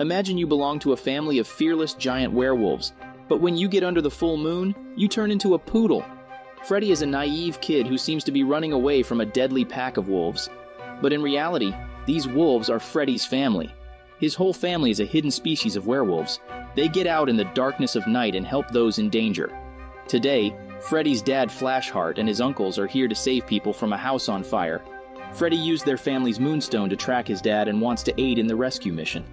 Imagine you belong to a family of fearless giant werewolves, but when you get under the full moon, you turn into a poodle. Freddy is a naive kid who seems to be running away from a deadly pack of wolves. But in reality, these wolves are Freddy's family. His whole family is a hidden species of werewolves. They get out in the darkness of night and help those in danger. Today, Freddy's dad Flashheart and his uncles are here to save people from a house on fire. Freddy used their family's Moonstone to track his dad and wants to aid in the rescue mission.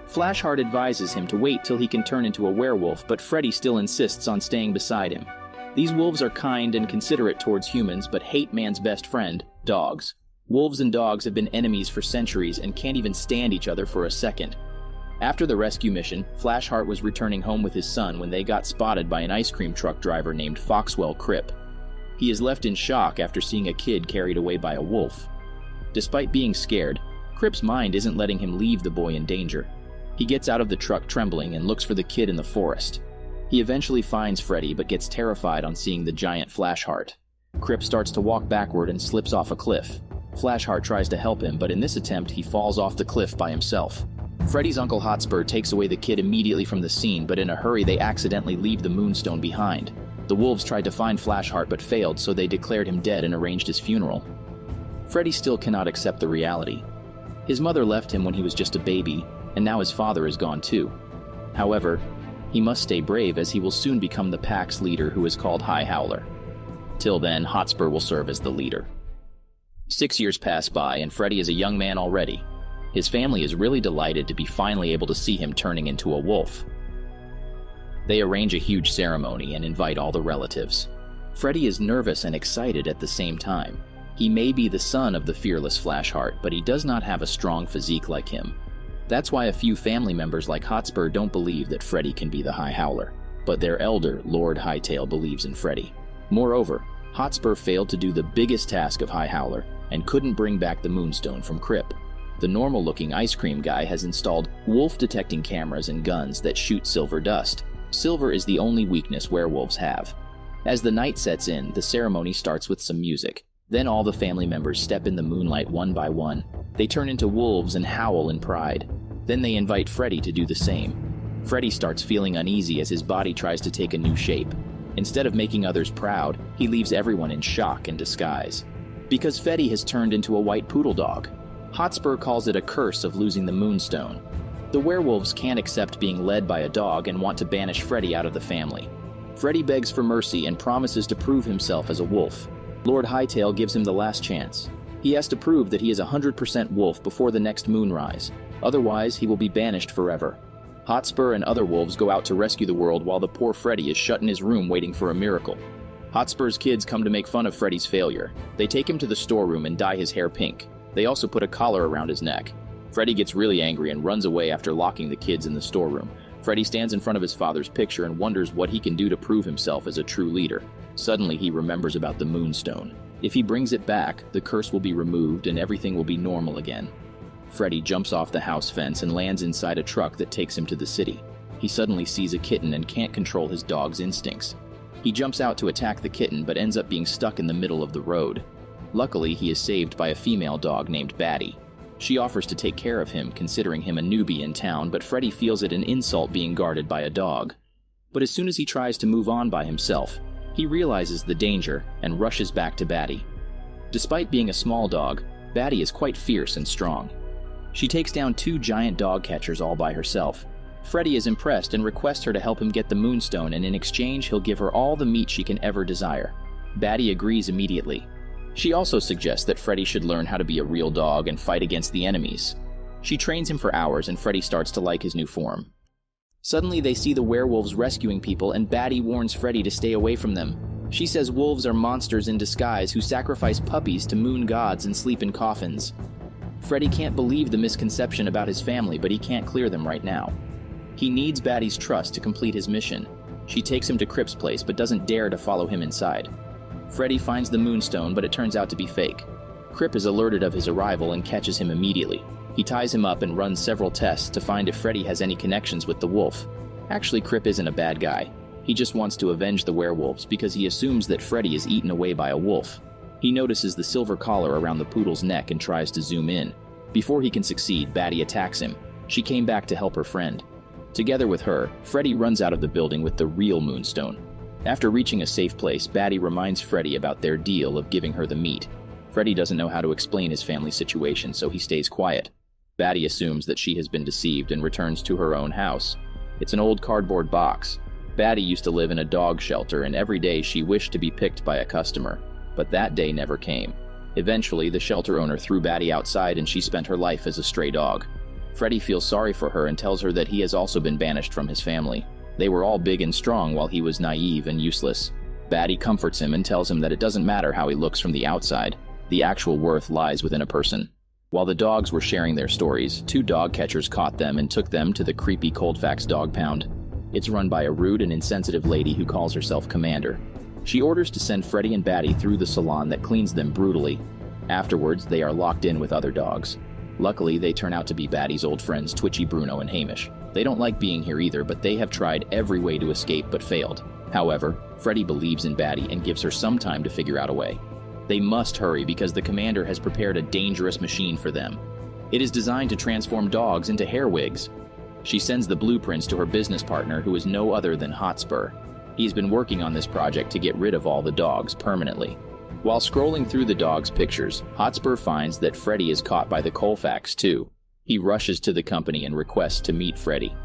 Flashheart advises him to wait till he can turn into a werewolf, but Freddy still insists on staying beside him. These wolves are kind and considerate towards humans, but hate man's best friend, dogs. Wolves and dogs have been enemies for centuries and can't even stand each other for a second. After the rescue mission, Flashheart was returning home with his son when they got spotted by an ice cream truck driver named Foxwell Crip. He is left in shock after seeing a kid carried away by a wolf. Despite being scared, Crip's mind isn't letting him leave the boy in danger. He gets out of the truck trembling and looks for the kid in the forest. He eventually finds Freddy but gets terrified on seeing the giant Flashheart. Crip starts to walk backward and slips off a cliff. Flashheart tries to help him, but in this attempt he falls off the cliff by himself. Freddy's Uncle Hotspur takes away the kid immediately from the scene, but in a hurry they accidentally leave the Moonstone behind. The wolves tried to find Flashheart but failed, so they declared him dead and arranged his funeral. Freddy still cannot accept the reality. His mother left him when he was just a baby, and now his father is gone too. However, he must stay brave as he will soon become the pack's leader, who is called High Howler. Till then, Hotspur will serve as the leader. 6 years pass by and Freddy is a young man already. His family is really delighted to be finally able to see him turning into a wolf. They arrange a huge ceremony and invite all the relatives. Freddy is nervous and excited at the same time. He may be the son of the fearless Flashheart, but he does not have a strong physique like him. That's why a few family members like Hotspur don't believe that Freddy can be the High Howler, but their elder, Lord Hightail, believes in Freddy. Moreover, Hotspur failed to do the biggest task of High Howler and couldn't bring back the Moonstone from Crip. The normal-looking ice cream guy has installed wolf-detecting cameras and guns that shoot silver dust. Silver is the only weakness werewolves have. As the night sets in, the ceremony starts with some music. Then all the family members step in the moonlight one by one. They turn into wolves and howl in pride. Then they invite Freddy to do the same. Freddy starts feeling uneasy as his body tries to take a new shape. Instead of making others proud, he leaves everyone in shock and disguise. Because Freddy has turned into a white poodle dog. Hotspur calls it a curse of losing the Moonstone. The werewolves can't accept being led by a dog and want to banish Freddy out of the family. Freddy begs for mercy and promises to prove himself as a wolf. Lord Hightail gives him the last chance. He has to prove that he is 100% wolf before the next moonrise. Otherwise, he will be banished forever. Hotspur and other wolves go out to rescue the world while the poor Freddy is shut in his room waiting for a miracle. Hotspur's kids come to make fun of Freddy's failure. They take him to the storeroom and dye his hair pink. They also put a collar around his neck. Freddy gets really angry and runs away after locking the kids in the storeroom. Freddy stands in front of his father's picture and wonders what he can do to prove himself as a true leader. Suddenly, he remembers about the Moonstone. If he brings it back, the curse will be removed and everything will be normal again. Freddy jumps off the house fence and lands inside a truck that takes him to the city. He suddenly sees a kitten and can't control his dog's instincts. He jumps out to attack the kitten but ends up being stuck in the middle of the road. Luckily, he is saved by a female dog named Batty. She offers to take care of him, considering him a newbie in town, but Freddy feels it an insult being guarded by a dog. But as soon as he tries to move on by himself, he realizes the danger and rushes back to Batty. Despite being a small dog, Batty is quite fierce and strong. She takes down 2 giant dogcatchers all by herself. Freddy is impressed and requests her to help him get the Moonstone, and in exchange he'll give her all the meat she can ever desire. Batty agrees immediately. She also suggests that Freddy should learn how to be a real dog and fight against the enemies. She trains him for hours and Freddy starts to like his new form. Suddenly they see the werewolves rescuing people and Batty warns Freddy to stay away from them. She says wolves are monsters in disguise who sacrifice puppies to moon gods and sleep in coffins. Freddy can't believe the misconception about his family, but he can't clear them right now. He needs Batty's trust to complete his mission. She takes him to Crip's place but doesn't dare to follow him inside. Freddy finds the Moonstone, but it turns out to be fake. Crip is alerted of his arrival and catches him immediately. He ties him up and runs several tests to find if Freddy has any connections with the wolf. Actually, Crip isn't a bad guy. He just wants to avenge the werewolves because he assumes that Freddy is eaten away by a wolf. He notices the silver collar around the poodle's neck and tries to zoom in. Before he can succeed, Batty attacks him. She came back to help her friend. Together with her, Freddy runs out of the building with the real Moonstone. After reaching a safe place, Batty reminds Freddy about their deal of giving her the meat. Freddy doesn't know how to explain his family situation, so he stays quiet. Batty assumes that she has been deceived and returns to her own house. It's an old cardboard box. Batty used to live in a dog shelter, and every day she wished to be picked by a customer. But that day never came. Eventually, the shelter owner threw Batty outside and she spent her life as a stray dog. Freddy feels sorry for her and tells her that he has also been banished from his family. They were all big and strong while he was naive and useless. Batty comforts him and tells him that it doesn't matter how he looks from the outside. The actual worth lies within a person. While the dogs were sharing their stories, 2 dog catchers caught them and took them to the creepy Colfax dog pound. It's run by a rude and insensitive lady who calls herself Commander. She orders to send Freddy and Batty through the salon that cleans them brutally. Afterwards, they are locked in with other dogs. Luckily, they turn out to be Batty's old friends Twitchy, Bruno, and Hamish. They don't like being here either, but they have tried every way to escape but failed. However, Freddy believes in Batty and gives her some time to figure out a way. They must hurry because the Commander has prepared a dangerous machine for them. It is designed to transform dogs into hair wigs. She sends the blueprints to her business partner, who is no other than Hotspur. He's been working on this project to get rid of all the dogs permanently. While scrolling through the dogs' pictures, Hotspur finds that Freddy is caught by the Colfax too. He rushes to the company and requests to meet Freddy.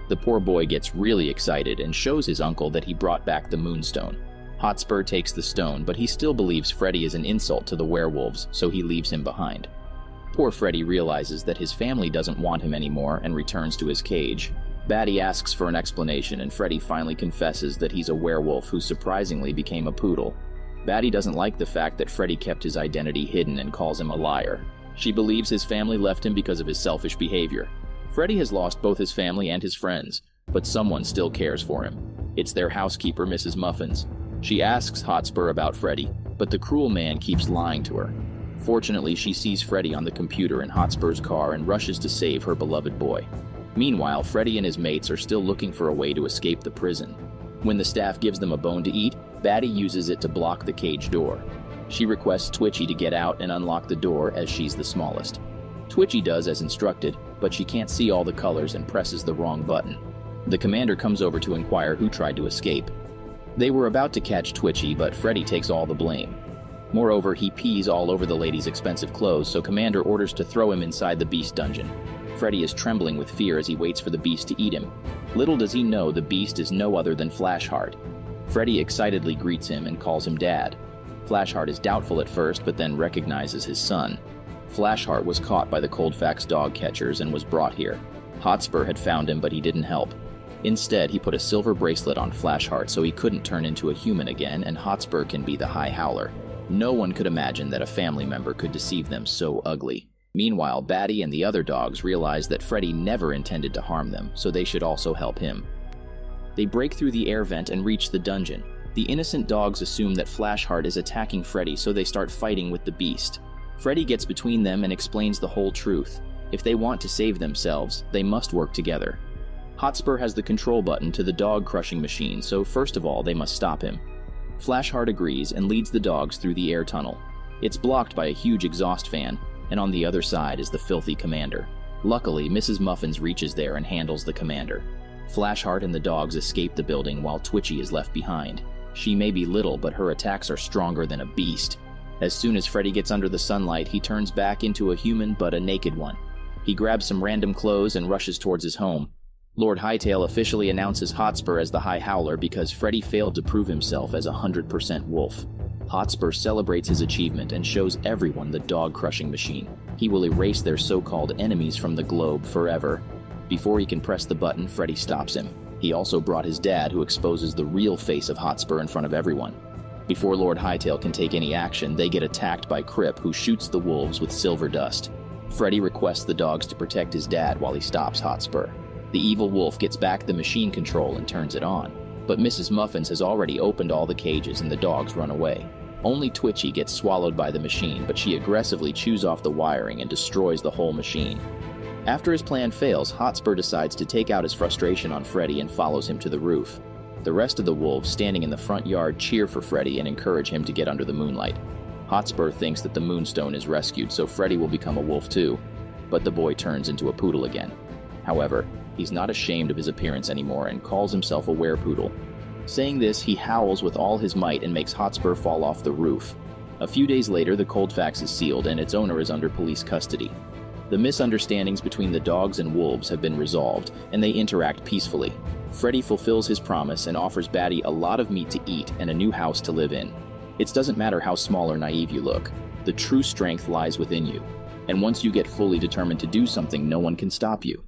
The poor boy gets really excited and shows his uncle that he brought back the Moonstone. Hotspur takes the stone, but he still believes Freddy is an insult to the werewolves, so he leaves him behind. Poor Freddy realizes that his family doesn't want him anymore and returns to his cage. Batty asks for an explanation, and Freddy finally confesses that he's a werewolf who surprisingly became a poodle. Batty doesn't like the fact that Freddy kept his identity hidden and calls him a liar. She believes his family left him because of his selfish behavior. Freddy has lost both his family and his friends, but someone still cares for him. It's their housekeeper, Mrs. Muffins. She asks Hotspur about Freddy, but the cruel man keeps lying to her. Fortunately, she sees Freddy on the computer in Hotspur's car and rushes to save her beloved boy. Meanwhile, Freddy and his mates are still looking for a way to escape the prison. When the staff gives them a bone to eat, Batty uses it to block the cage door. She requests Twitchy to get out and unlock the door as she's the smallest. Twitchy does as instructed, but she can't see all the colors and presses the wrong button. The Commander comes over to inquire who tried to escape. They were about to catch Twitchy, but Freddy takes all the blame. Moreover, he pees all over the lady's expensive clothes, so Commander orders to throw him inside the beast dungeon. Freddy is trembling with fear as he waits for the beast to eat him. Little does he know the beast is no other than Flashheart. Freddy excitedly greets him and calls him Dad. Flashheart is doubtful at first, but then recognizes his son. Flashheart was caught by the Colfax dogcatchers and was brought here. Hotspur had found him, but he didn't help. Instead, he put a silver bracelet on Flashheart so he couldn't turn into a human again, and Hotspur can be the High Howler. No one could imagine that a family member could deceive them so ugly. Meanwhile, Batty and the other dogs realize that Freddy never intended to harm them, so they should also help him. They break through the air vent and reach the dungeon. The innocent dogs assume that Flashheart is attacking Freddy, so they start fighting with the beast. Freddy gets between them and explains the whole truth. If they want to save themselves, they must work together. Hotspur has the control button to the dog-crushing machine, so first of all, they must stop him. Flashheart agrees and leads the dogs through the air tunnel. It's blocked by a huge exhaust fan, and on the other side is the filthy Commander. Luckily, Mrs. Muffins reaches there and handles the Commander. Flashheart and the dogs escape the building while Twitchy is left behind. She may be little, but her attacks are stronger than a beast. As soon as Freddy gets under the sunlight, he turns back into a human, but a naked one. He grabs some random clothes and rushes towards his home. Lord Hightail officially announces Hotspur as the High Howler because Freddy failed to prove himself as 100% wolf. Hotspur celebrates his achievement and shows everyone the dog-crushing machine. He will erase their so-called enemies from the globe forever. Before he can press the button, Freddy stops him. He also brought his dad, who exposes the real face of Hotspur in front of everyone. Before Lord Hightail can take any action, they get attacked by Crip, who shoots the wolves with silver dust. Freddy requests the dogs to protect his dad while he stops Hotspur. The evil wolf gets back the machine control and turns it on. But Mrs. Muffins has already opened all the cages and the dogs run away. Only Twitchy gets swallowed by the machine, but she aggressively chews off the wiring and destroys the whole machine. After his plan fails, Hotspur decides to take out his frustration on Freddy and follows him to the roof. The rest of the wolves standing in the front yard cheer for Freddy and encourage him to get under the moonlight. Hotspur thinks that the Moonstone is rescued, so Freddy will become a wolf too, but the boy turns into a poodle again. However, he's not ashamed of his appearance anymore and calls himself a werepoodle. Saying this, he howls with all his might and makes Hotspur fall off the roof. A few days later, the Coldfax is sealed and its owner is under police custody. The misunderstandings between the dogs and wolves have been resolved, and they interact peacefully. Freddy fulfills his promise and offers Batty a lot of meat to eat and a new house to live in. It doesn't matter how small or naive you look. The true strength lies within you. And once you get fully determined to do something, no one can stop you.